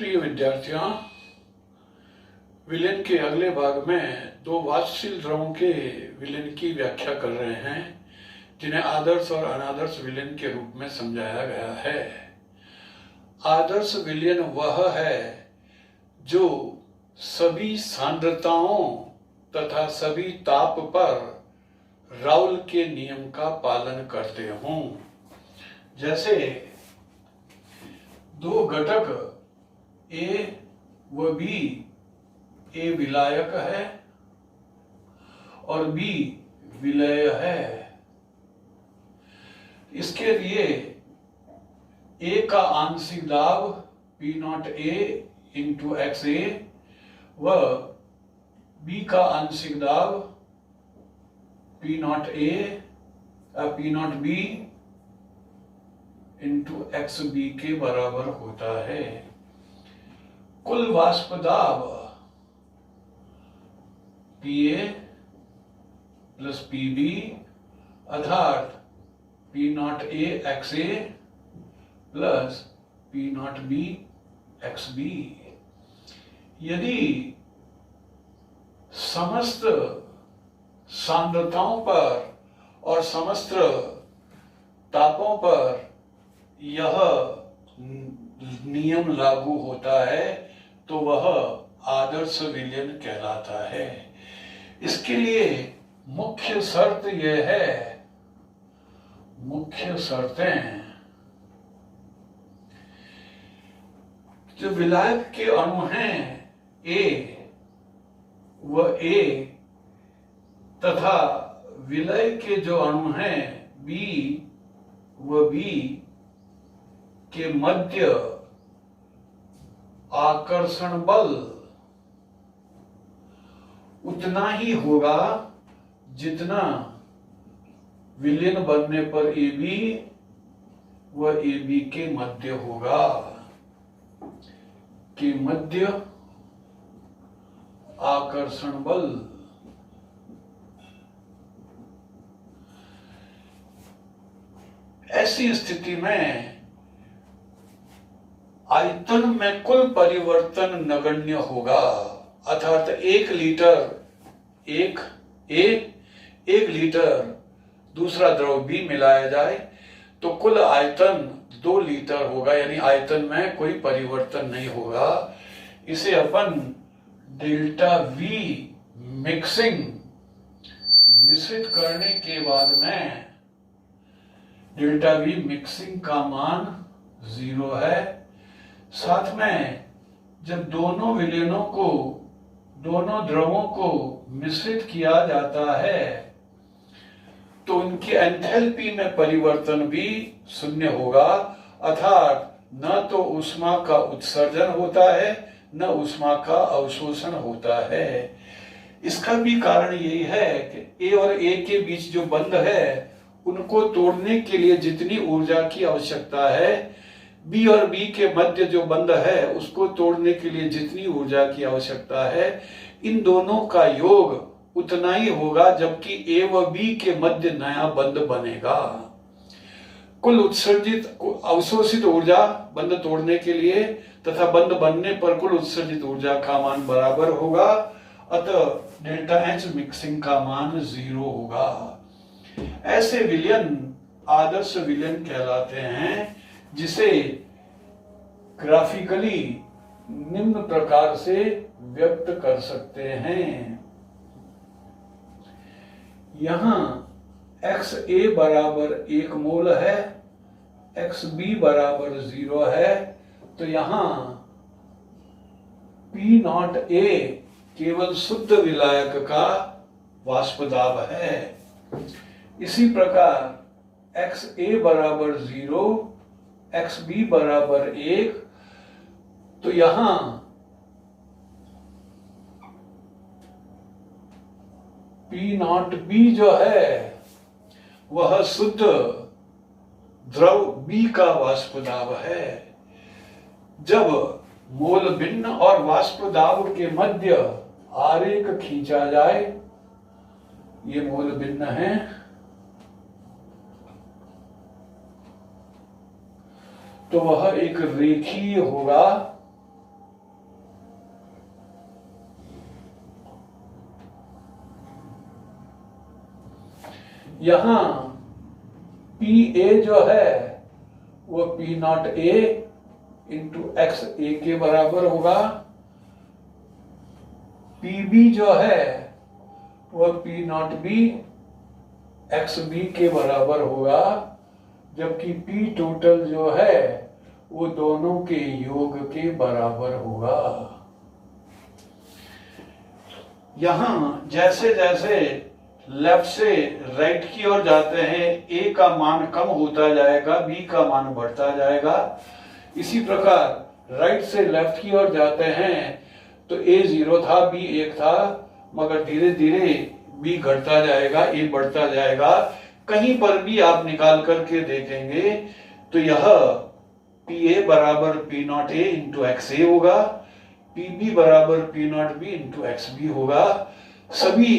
प्रिय विद्यार्थियों, विलेन के अगले भाग में दो वाष्पशील द्रवों के विलेन की व्याख्या कर रहे हैं, जिन्हें आदर्श और अनादर्श विलेन के रूप में समझाया गया है। आदर्श विलेन वह है जो सभी सांद्रताओं तथा सभी ताप पर राउल के नियम का पालन करते हों। जैसे दो घटक A व B, A विलायक है और B विलेय है। इसके लिए A का आंशिक दाब P0A इंटू XA व B का आंशिक दाब P0B इंटू XB के बराबर होता है। कुल वाष्प दाब PA प्लस PB अर्थात P0A XA plus P0B XB। यदि समस्त सांद्रताओं पर और समस्त तापों पर यह नियम लागू होता है तो वह आदर्श विलयन कहलाता है। इसके लिए मुख्य शर्त यह है, मुख्य शर्तें, जो विलायक के अणु हैं A व A तथा विलय के जो अणु हैं B व B के मध्य आकर्षण बल उतना ही होगा जितना विलयन बनने पर AB व AB के मध्य होगा, के मध्य आकर्षण बल। ऐसी स्थिति में आयतन में कुल परिवर्तन नगण्य होगा, अर्थात 1 लीटर दूसरा द्रव B मिलाया जाए तो कुल आयतन 2 लीटर होगा, यानी आयतन में कोई परिवर्तन नहीं होगा। इसे अपन डेल्टा V मिक्सिंग, मिश्रित करने के बाद में डेल्टा V मिक्सिंग का मान 0 है। साथ में जब दोनों विलयनों को, दोनों द्रवों को मिश्रित किया जाता है तो उनकी एंथैल्पी में परिवर्तन भी शून्य होगा, अर्थात न तो ऊष्मा का उत्सर्जन होता है न ऊष्मा का अवशोषण होता है। इसका भी कारण यही है कि A और A के बीच जो बंध है उनको तोड़ने के लिए जितनी ऊर्जा की आवश्यकता है, B और B के मध्य जो बंध है उसको तोड़ने के लिए जितनी ऊर्जा की आवश्यकता है, इन दोनों का योग उतना ही होगा जबकि A व B के मध्य नया बंध बनेगा। कुल उत्सर्जित अवशोषित ऊर्जा बंध तोड़ने के लिए तथा बंध बनने पर कुल उत्सर्जित ऊर्जा का मान बराबर होगा, अतः डेल्टा H मिक्सिंग का मान 0 होगा। ऐसे विलयन आदर्श विलयन कहलाते हैं, जिसे ग्राफिकली निम्न प्रकार से व्यक्त कर सकते हैं। यहां XA बराबर 1 मोल है, XB बराबर 0 है, तो यहां P0A केवल शुद्ध विलायक का वाष्प दाब है। इसी प्रकार XA बराबर 0, XB बराबर 1, तो यहां P0B जो है वह शुद्ध द्रव B का वाष्प दाब है। जब मोल भिन्न और वाष्प दाब के मध्य आरेख खींचा जाए, ये मोल भिन्न है, तो वह एक रेखीय होगा यहां पी ए जो है वो P naught A into x A के बराबर होगा, पी बी जो है वह P naught B x B के बराबर होगा, जबकि पी टोटल जो है वो दोनों के योग के बराबर होगा। यहां जैसे जैसे लेफ्ट से राइट की ओर जाते हैं ए का मान कम होता जाएगा, बी का मान बढ़ता जाएगा। इसी प्रकार राइट से लेफ्ट की ओर जाते हैं तो ए 0 था, बी 1 था, मगर धीरे धीरे बी घटता जाएगा, ए बढ़ता जाएगा। कहीं पर भी आप निकाल करके देखेंगे तो यह पी ए बराबर P naught A into x A होगा, पी बी बराबर P naught B into x B होगा। सभी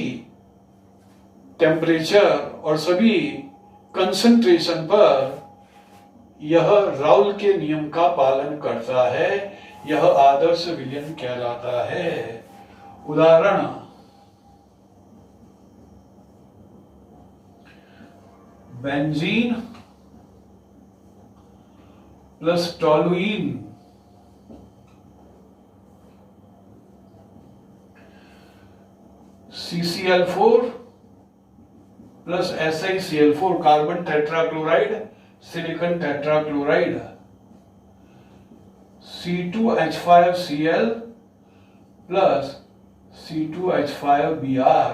टेम्परेचर और सभी कंसंट्रेशन पर यह राउल के नियम का पालन करता है। यह आदर्श विलयन कहलाता है। उदाहरण, benzene plus toluene CCl4 plus SiCl4 carbon tetrachloride silicon tetrachloride, C2H5Cl plus C2H5Br,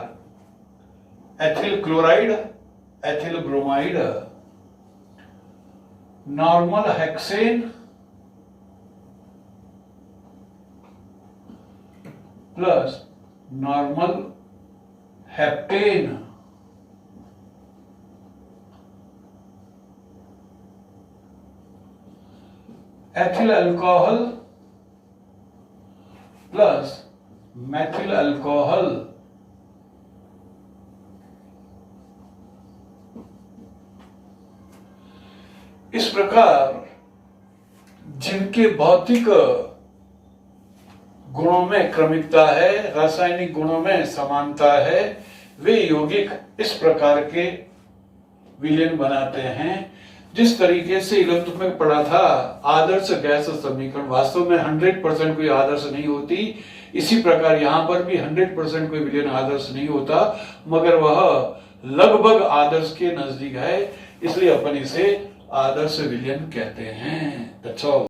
ethyl chloride ethyl bromide, normal hexane plus normal heptane, ethyl alcohol plus methyl alcohol, इस प्रकार जिनके भौतिक गुणों में क्रमिकता है, रासायनिक गुणों में समानता है, वे यौगिक इस प्रकार के विलयन बनाते हैं। जिस तरीके से 11th में पढ़ा था आदर्श गैस समीकरण, वास्तव में 100% कोई आदर्श नहीं होती, इसी प्रकार यहां पर भी 100% कोई विलयन आदर्श नहीं होता, मगर वह लगभग आदर्श के नजदीक है, इसलिए अपन इसे आदर्श विलयन कहते हैं। That's all.